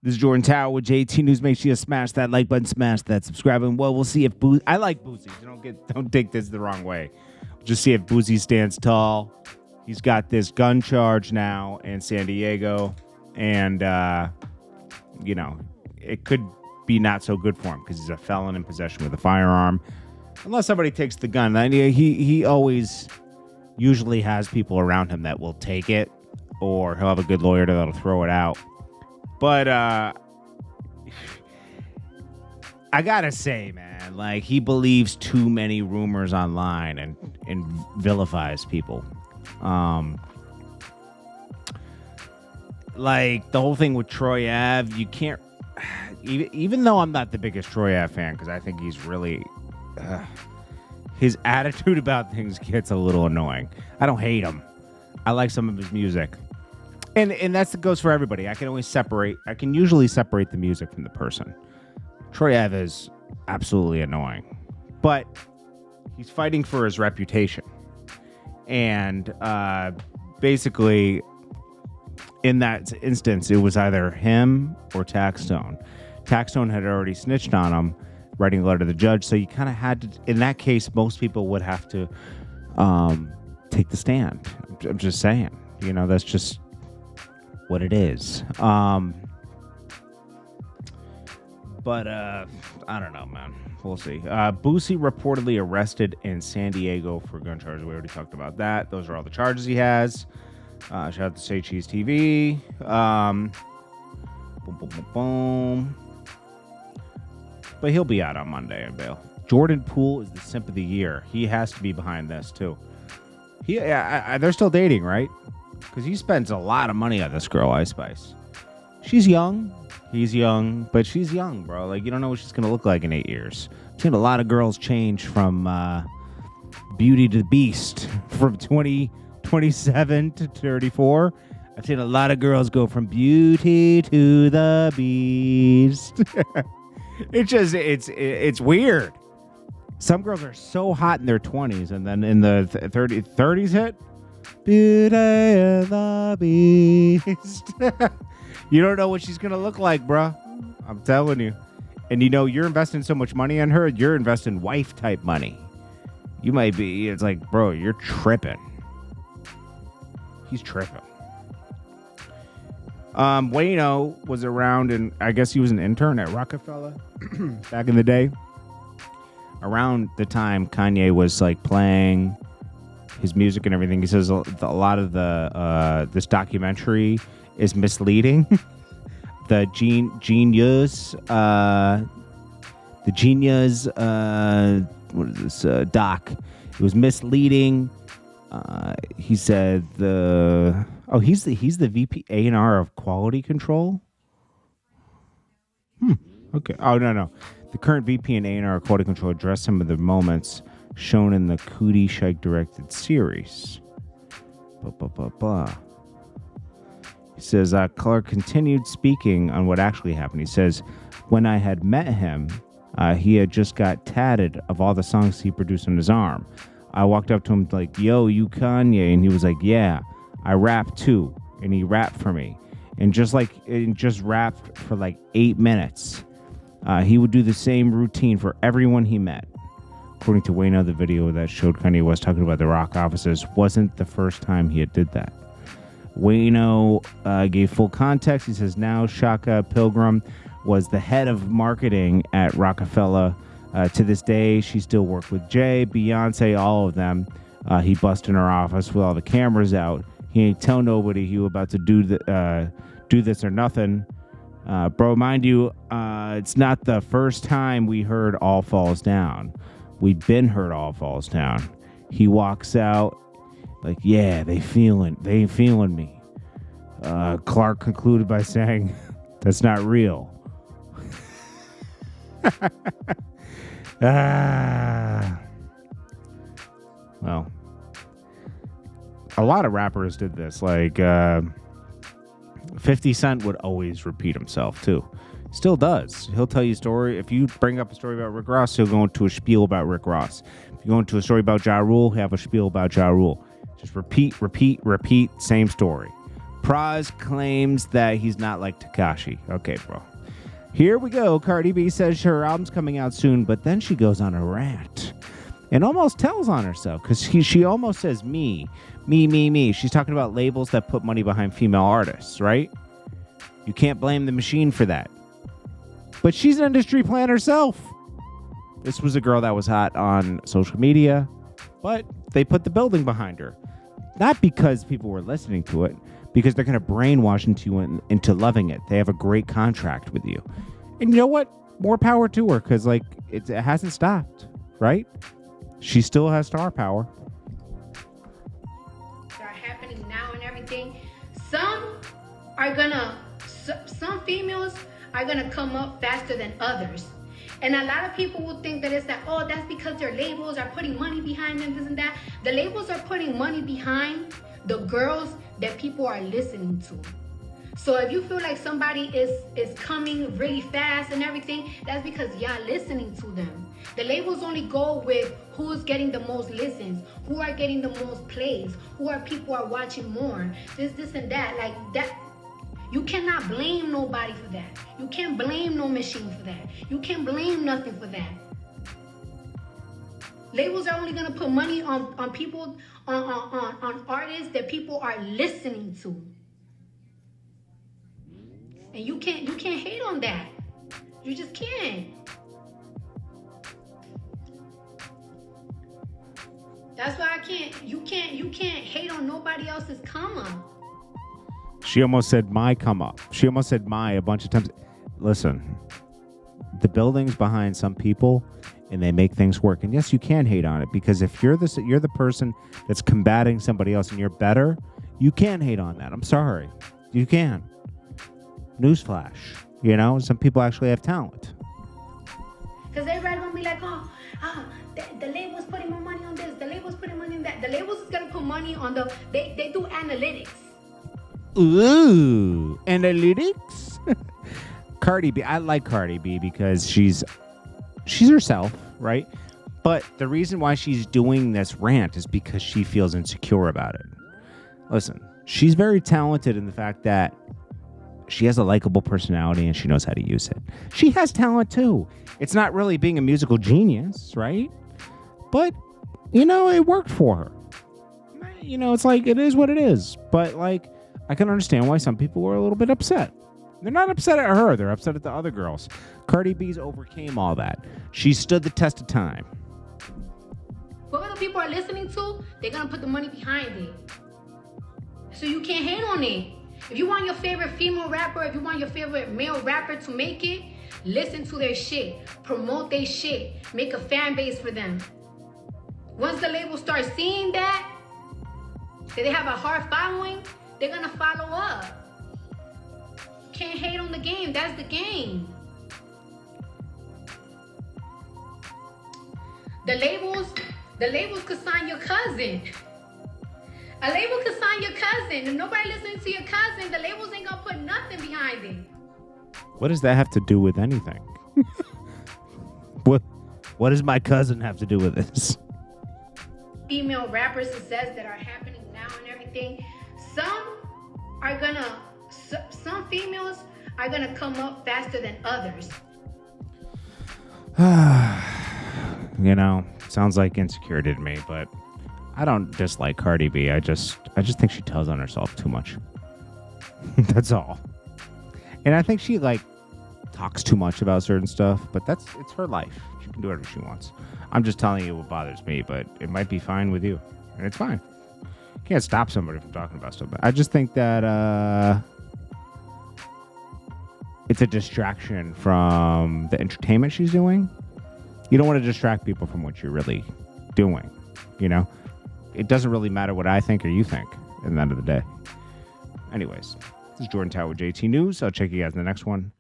This is Jordan Tower with JT News. Make sure you smash that like button, smash that subscribe, and well, we'll see if I like Boosie. So don't take this the wrong way. Just see if Boosie stands tall. He's got this gun charge now in San Diego, and it could be not so good for him because he's a felon in possession with a firearm. Unless somebody takes the gun, he always usually has people around him that will take it, or he'll have a good lawyer that'll throw it out. But I gotta say, man, like, he believes too many rumors online and vilifies people. Like the whole thing with Troy Ave, you can't. Even though I'm not the biggest Troy Ave fan, because I think he's really his attitude about things gets a little annoying. I don't hate him. I like some of his music. And goes for everybody. I can usually separate the music from the person. Troy Ave is absolutely annoying. But he's fighting for his reputation. And basically, in that instance, it was either him or Taxstone. Taxstone had already snitched on him, writing a letter to the judge. So you kind of had to, in that case, most people would have to take the stand. I'm just saying. That's just what it is. But I don't know, man. We'll see. Boosie reportedly arrested in San Diego for gun charges. We already talked about that. Those are all the charges he has. Shout out to Say Cheese TV. Boom, boom, boom, boom. But he'll be out on Monday in bail. Jordan Poole is the simp of the year. He has to be behind this, too. They're still dating, right? Because he spends a lot of money on this girl, Ice Spice. She's young. He's young. But she's young, bro. Like, you don't know what she's going to look like in 8 years. I've seen a lot of girls change from Beauty to the Beast. From 27 to 34. I've seen a lot of girls go from Beauty to the Beast. It's weird. Some girls are so hot in their 20s, and then in the 30s hit, Beauty and the Beast. You don't know what she's going to look like, bruh. I'm telling you. And you're investing so much money on her, you're investing wife-type money. You might be, it's like, bro, you're tripping. He's tripping. Wayno was around, and I guess he was an intern at Rockefeller back in the day. Around the time Kanye was like playing his music and everything, he says a lot of this documentary is misleading. The Genius, what is this doc? It was misleading. He said he's the VP A&R of quality control. Okay. Oh no. The current VP and A&R of quality control addressed some of the moments shown in the Cootie Shike directed series. He says Clark continued speaking on what actually happened. He says, when I had met him, he had just got tatted of all the songs he produced on his arm. I walked up to him like, yo, you Kanye? And he was like, yeah, I rap too. And he rapped for me. And just rapped for like 8 minutes. He would do the same routine for everyone he met. According to Wayno, the video that showed Kanye West talking about the Rock offices wasn't the first time he had did that. Wayno gave full context. He says now Shaka Pilgrim was the head of marketing at Rockefeller. To this day, she still worked with Jay, Beyonce, all of them. He busted in her office with all the cameras out. He ain't tell nobody he was about to do this or nothing. Bro, mind you, it's not the first time we heard All Falls Down. We've been heard All Falls Down. He walks out like, yeah, they ain't feeling me. Clark concluded by saying, that's not real. Well, a lot of rappers did this. Like 50 Cent would always repeat himself too. Still does. He'll tell you a story. If you bring up a story about Rick Ross, he'll go into a spiel about Rick Ross. If you go into a story about Ja Rule, he'll have a spiel about Ja Rule. Just repeat, same story. Praz claims that he's not like Tekashi. Okay, bro. Here we go. Cardi B says her album's coming out soon, but then she goes on a rant and almost tells on herself because she almost says me. She's talking about labels that put money behind female artists, right? You can't blame the machine for that. But she's an industry plant herself. This was a girl that was hot on social media, but they put the building behind her. Not because people were listening to it, because they're going to brainwash into loving it. They have a great contract with you. And you know what? More power to her, because like it hasn't stopped, right? She still has star power. Are happening now and everything. Some females are gonna come up faster than others. And a lot of people will think that it's that, oh, that's because their labels are putting money behind them, this and that. The labels are putting money behind the girls that people are listening to. So if you feel like somebody is coming really fast and everything, that's because y'all listening to them. The labels only go with who's getting the most listens, who are getting the most plays, who are people are watching more, this and that. Like that, you cannot blame nobody for that. You can't blame no machine for that. You can't blame nothing for that. Labels are only gonna put money on people, on artists that people are listening to. And you can't hate on that. You just can't. That's why you can't hate on nobody else's come up. She almost said my come up. She almost said my a bunch of times. Listen, the building's behind some people and they make things work. And yes, you can hate on it, because if you're the person that's combating somebody else and you're better, you can hate on that. I'm sorry. You can. Newsflash. You know, some people actually have talent. Because everybody gonna be like, the label's putting more money on this, the label's putting money on that. The labels is gonna put money on they do analytics. Ooh, analytics? Cardi B. I like Cardi B because she's herself, right? But the reason why she's doing this rant is because she feels insecure about it. Listen, she's very talented in the fact that she has a likable personality and she knows how to use it. She has talent too. It's not really being a musical genius, right? But, you know, it worked for her. You know, it's like, it is what it is. But, like, I can understand why some people were a little bit upset. They're not upset at her. They're upset at the other girls. Cardi B's overcame all that. She stood the test of time. Whoever the people are listening to, they're going to put the money behind it. So you can't hate on it. If you want your favorite female rapper, if you want your favorite male rapper to make it, listen to their shit. Promote their shit. Make a fan base for them. Once the label starts seeing that they have a hard following, they're going to follow up. Can't hate on the game. That's the game. The labels could sign your cousin. A label could sign your cousin. If nobody listening to your cousin, the labels ain't gonna put nothing behind it. What does that have to do with anything? What does my cousin have to do with this? Female rappers success that are happening now and everything. Some females are gonna come up faster than others. You know, sounds like insecurity to me, but I don't dislike Cardi B. I just think she tells on herself too much. That's all. And I think she talks too much about certain stuff, but it's her life. She can do whatever she wants. I'm just telling you what bothers me, but it might be fine with you. And it's fine. You can't stop somebody from talking about stuff. But I just think that it's a distraction from the entertainment she's doing. You don't want to distract people from what you're really doing, you know? It doesn't really matter what I think or you think at the end of the day. Anyways, this is Jordan Tower with JT News. I'll check you guys in the next one.